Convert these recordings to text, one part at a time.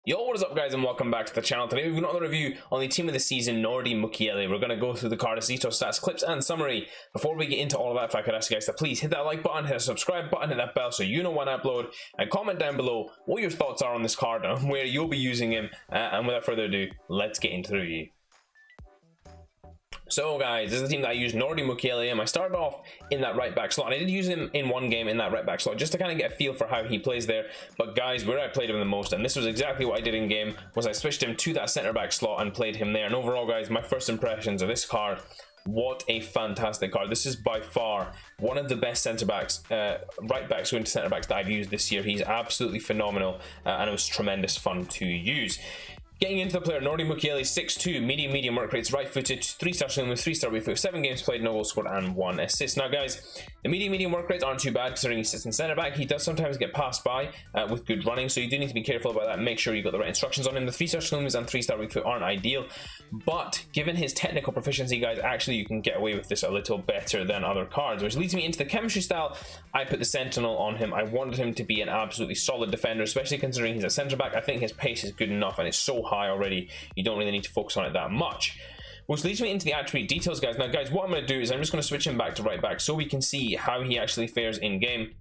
Yo, what is up guys and welcome back to the channel. Today we've got another review on the team of the season, Nordi Mukiele. We're going to go through the card, tots, stats, clips and summary. Before we get into all of that, if I could ask you guys to please hit that like button, hit the subscribe button, hit that bell so you know when I upload, and comment down below what your thoughts are on this card and where you'll be using him. And without further ado, let's get into the review. So guys, this is the team that I used, Nordi Mukiele, and I started off in that right back slot. And I did use him in one game in that right back slot just to kind of get a feel for how he plays there. But guys, where I played him the most, and this was exactly what I did in game, was I switched him to that centre back slot and played him there. And overall guys, my first impressions of this card, what a fantastic card. This is by far one of the best centre backs, right backs going to centre backs that I've used this year. He's absolutely phenomenal, and it was tremendous fun to use. Getting into the player, Nordi Mukiele, 6'2", medium work rates, right-footed, 3-star swing with 3-star weak foot, 7 games played, no goals scored, and 1 assist. Now, guys, the medium work rates aren't too bad considering he sits in centre back. He does sometimes get passed by with good running, so you do need to be careful about that. Make sure you got the right instructions on him. The 3-star swing and 3-star weak foot aren't ideal, but given his technical proficiency, guys, actually you can get away with this a little better than other cards, which leads me into the chemistry style. I put the Sentinel on him. I wanted him to be an absolutely solid defender, especially considering he's a centre back. I think his pace is good enough, and it's so high already, you don't really need to focus on it that much. Which leads me into the attribute details, guys. Now, guys, what I'm going to do is I'm just going to switch him back to right back so we can see how he actually fares in game.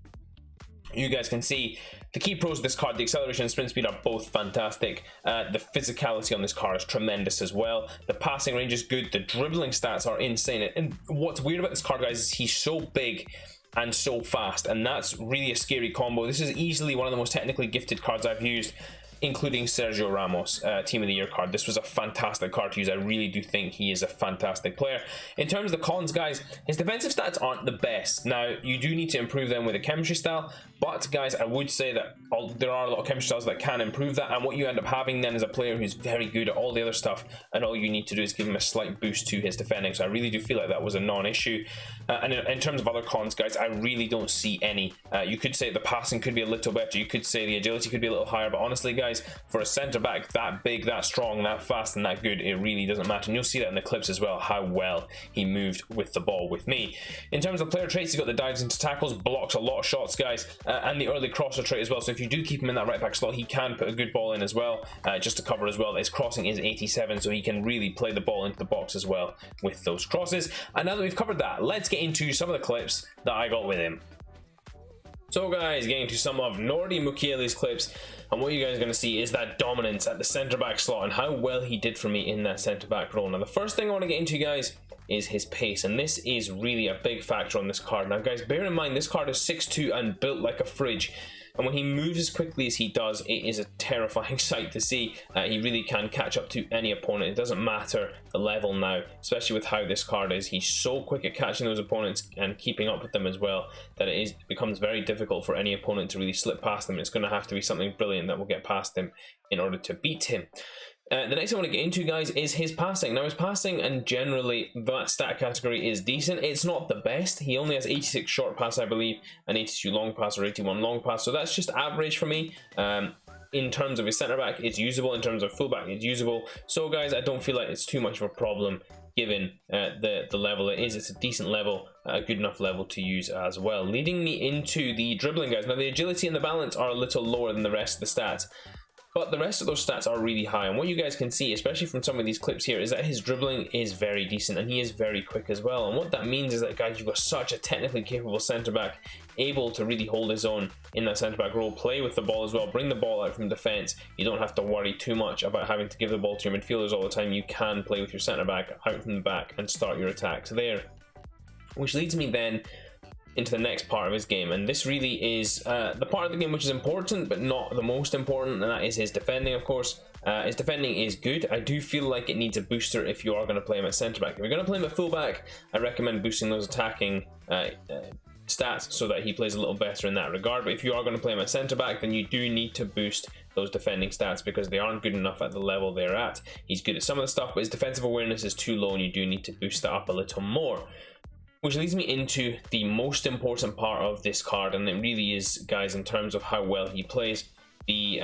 You guys can see the key pros of this card. The acceleration and sprint speed are both fantastic. The physicality on this card is tremendous as well. The passing range is good. The dribbling stats are insane. And what's weird about this card, guys, is he's so big and so fast, and that's really a scary combo. This is easily one of the most technically gifted cards I've used, including Sergio Ramos, Team of the Year card. This was a fantastic card to use. I really do think he is a fantastic player. In terms of the cons, guys, his defensive stats aren't the best. Now, you do need to improve them with a chemistry style, but guys, I would say that there are a lot of chemistry styles that can improve that, and what you end up having then is a player who's very good at all the other stuff, and all you need to do is give him a slight boost to his defending. So I really do feel like that was a non-issue. And in terms of other cons, guys, I really don't see any. You could say the passing could be a little better. You could say the agility could be a little higher, but honestly, guys, for a centre back that big, that strong, that fast, and that good, it really doesn't matter. And you'll see that in the clips as well, how well he moved with the ball with me. In terms of player traits, he's got the dives into tackles, blocks a lot of shots, guys, and the early crosser trait as well. So if you do keep him in that right back slot, he can put a good ball in as well, just to cover as well. His crossing is 87, so he can really play the ball into the box as well with those crosses. And now that we've covered that, let's get into some of the clips that I got with him. So guys, getting to some of Nordi Mukiele's clips, and what you guys are going to see is that dominance at the centre back slot and how well he did for me in that centre back role. Now, the first thing I want to get into, guys, is his pace, and this is really a big factor on this card. Now, guys, bear in mind this card is 6'2" and built like a fridge. And when he moves as quickly as he does, it is a terrifying sight to see. He really can catch up to any opponent. It doesn't matter the level now, especially with how this card is. He's so quick at catching those opponents and keeping up with them as well, that it becomes very difficult for any opponent to really slip past them. It's going to have to be something brilliant that will get past him in order to beat him. The next thing I want to get into, guys, is his passing. Now, his passing and generally that stat category is decent. It's not the best. He only has 86 short pass, I believe, and 82 long pass or 81 long pass. So that's just average for me. In terms of his centre back, it's usable. In terms of fullback, it's usable. So, guys, I don't feel like it's too much of a problem given the level it is. It's a decent level, a good enough level to use as well. Leading me into the dribbling, guys. Now, the agility and the balance are a little lower than the rest of the stats, but the rest of those stats are really high. And what you guys can see, especially from some of these clips here, is that his dribbling is very decent and he is very quick as well. And what that means is that, guys, you've got such a technically capable centre-back, able to really hold his own in that centre-back role, play with the ball as well, bring the ball out from defence. You don't have to worry too much about having to give the ball to your midfielders all the time. You can play with your centre-back out from the back and start your attacks there. Which leads me then into the next part of his game, and this really is the part of the game which is important but not the most important, and that is his defending. Of course, his defending is good. I do feel like it needs a booster if you are going to play him at centre back. If you're going to play him at full back, I recommend boosting those attacking stats so that he plays a little better in that regard. But if you are going to play him at centre back, then you do need to boost those defending stats because they aren't good enough at the level they're at. He's good at some of the stuff, but his defensive awareness is too low, and you do need to boost that up a little more. Which leads me into the most important part of this card, and it really is, guys, in terms of how well he plays. The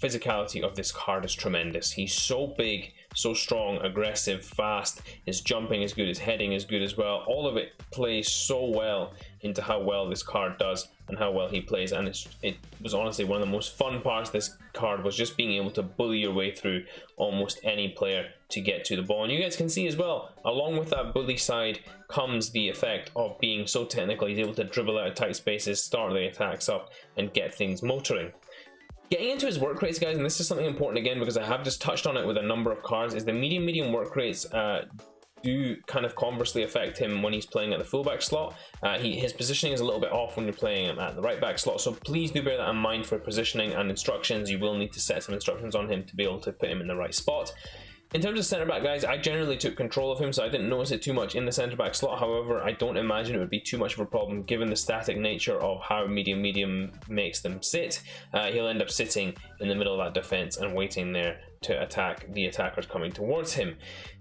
physicality of this card is tremendous. He's so big, so strong, aggressive, fast. His jumping is good, his heading is good as well. All of it plays so well into how well this card does and how well he plays, and it was honestly one of the most fun parts of this card was just being able to bully your way through almost any player to get to the ball. And you guys can see as well, along with that bully side comes the effect of being so technical. He's able to dribble out of tight spaces, start the attacks up, and get things motoring. Getting into his work rates, guys, and this is something important again because I have just touched on it with a number of cards, is the medium work rates do kind of conversely affect him when he's playing at the fullback slot. His positioning is a little bit off when you're playing him at the right back slot, so please do bear that in mind for positioning and instructions. You will need to set some instructions on him to be able to put him in the right spot. In terms of centre back, guys, I generally took control of him, so I didn't notice it too much in the centre back slot. However, I don't imagine it would be too much of a problem given the static nature of how medium makes them sit. He'll end up sitting in the middle of that defence and waiting there to attack the attackers coming towards him.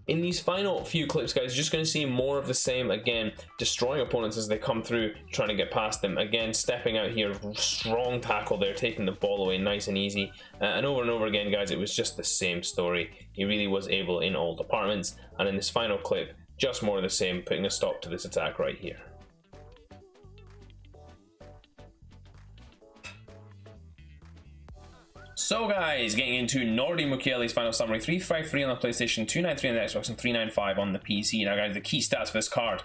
In these final few clips, guys, you're just going to see more of the same. Again, destroying opponents as they come through, trying to get past them. Again, stepping out here, strong tackle there, taking the ball away nice and easy. And over again, guys, it was just the same story. He really was able in all departments. And in this final clip, just more of the same, putting a stop to this attack right here. So guys, getting into Nordi Mukiele's final summary, 353 on the PlayStation, 293 on the Xbox, and 395 on the PC. Now guys, the key stats for this card.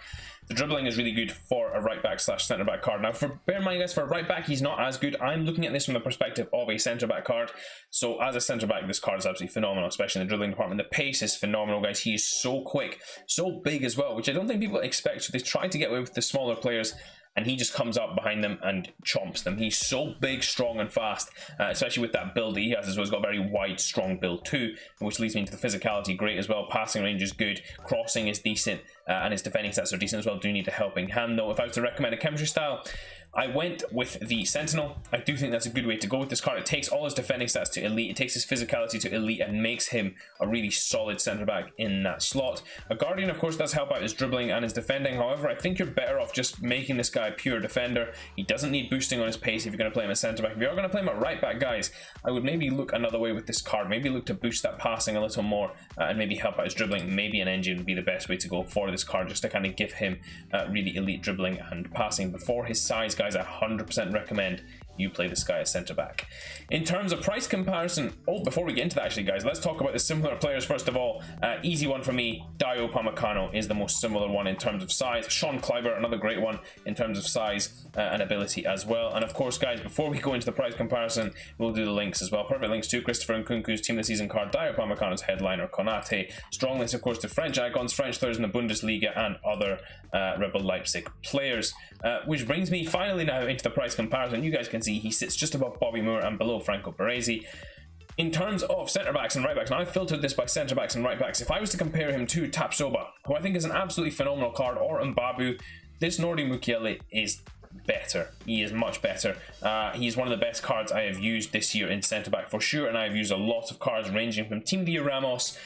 The dribbling is really good for a right back / centre back card. Now, bear in mind, guys, for a right back, he's not as good. I'm looking at this from the perspective of a centre back card. So, as a centre back, this card is absolutely phenomenal, especially in the dribbling department. The pace is phenomenal, guys. He is so quick, so big as well, which I don't think people expect. So, they try to get away with the smaller players, and he just comes up behind them and chomps them. He's so big, strong, and fast, especially with that build that he has as well. He's got a very wide, strong build too, which leads me into the physicality. Great as well. Passing range is good. Crossing is decent, and his defending stats are decent as well. Do need a helping hand though. If I was to recommend a chemistry style, I went with the Sentinel. I do think that's a good way to go with this card. It takes all his defending stats to elite, it takes his physicality to elite, and makes him a really solid centre back in that slot. A Guardian, of course, does help out his dribbling and his defending. However, I think you're better off just making this guy a pure defender. He doesn't need boosting on his pace if you're going to play him as centre back. If you're going to play him at right back, guys, I would maybe look another way with this card. Maybe look to boost that passing a little more and maybe help out his dribbling. Maybe an engine would be the best way to go for this card, just to kind of give him really elite dribbling and passing. But for his size, guys, I 100% recommend you play this guy as centre back. In terms of price comparison, before we get into that actually, guys, let's talk about the similar players first of all. Easy one for me, Dio Upamecano is the most similar one in terms of size. Sean Kleiber, another great one in terms of size and ability as well. And of course, guys, before we go into the price comparison, we'll do the links as well. Perfect links to Christopher Nkunku's Team of the Season card, Dio Upamecano's headliner, Konate. Strong links, of course, to French icons, French players in the Bundesliga, and other Red Bull Leipzig players. Which brings me finally now into the price comparison. You guys can see he sits just above Bobby Moore and below Franco Baresi. In terms of centre backs and right backs, now I've filtered this by centre backs and right backs. If I was to compare him to Tapsoba, who I think is an absolutely phenomenal card, or Mbabu, this Nordi Mukiele is better. He is much better. He is one of the best cards I have used this year in centre back for sure, and I have used a lot of cards ranging from Team Dia Ramos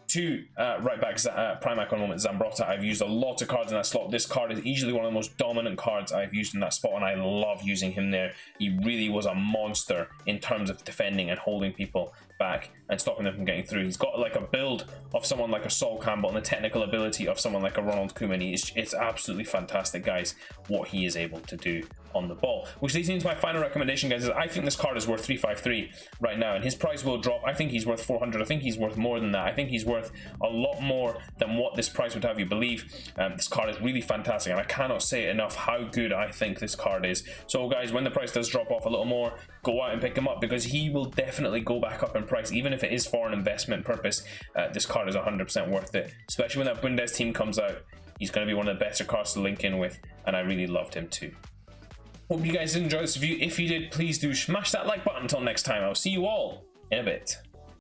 to right back prime icon moment Zambrotta. I've used a lot of cards in that slot. This card is easily one of the most dominant cards I've used in that spot, and I love using him there. He really was a monster in terms of defending and holding people back and stopping them from getting through. He's got like a build of someone like a Sol Campbell and the technical ability of someone like a Ronald Koeman. It's absolutely fantastic, guys, what he is able to do on the ball. Which leads me into my final recommendation, guys, is I think this card is worth 353 right now, and his price will drop. I think he's worth 400. I think he's worth more than that. I think he's worth a lot more than what this price would have you believe. This card is really fantastic, and I cannot say enough how good I think this card is. So guys, when the price does drop off a little more, go out and pick him up, because he will definitely go back up in price, even if it is for an investment purpose. This card is 100% worth it, especially when that Bundes team comes out. He's going to be one of the better cards to link in with, and I really loved him too. Hope you guys did enjoy this review. If you did, please do smash that like button. Until next time, I'll see you all in a bit.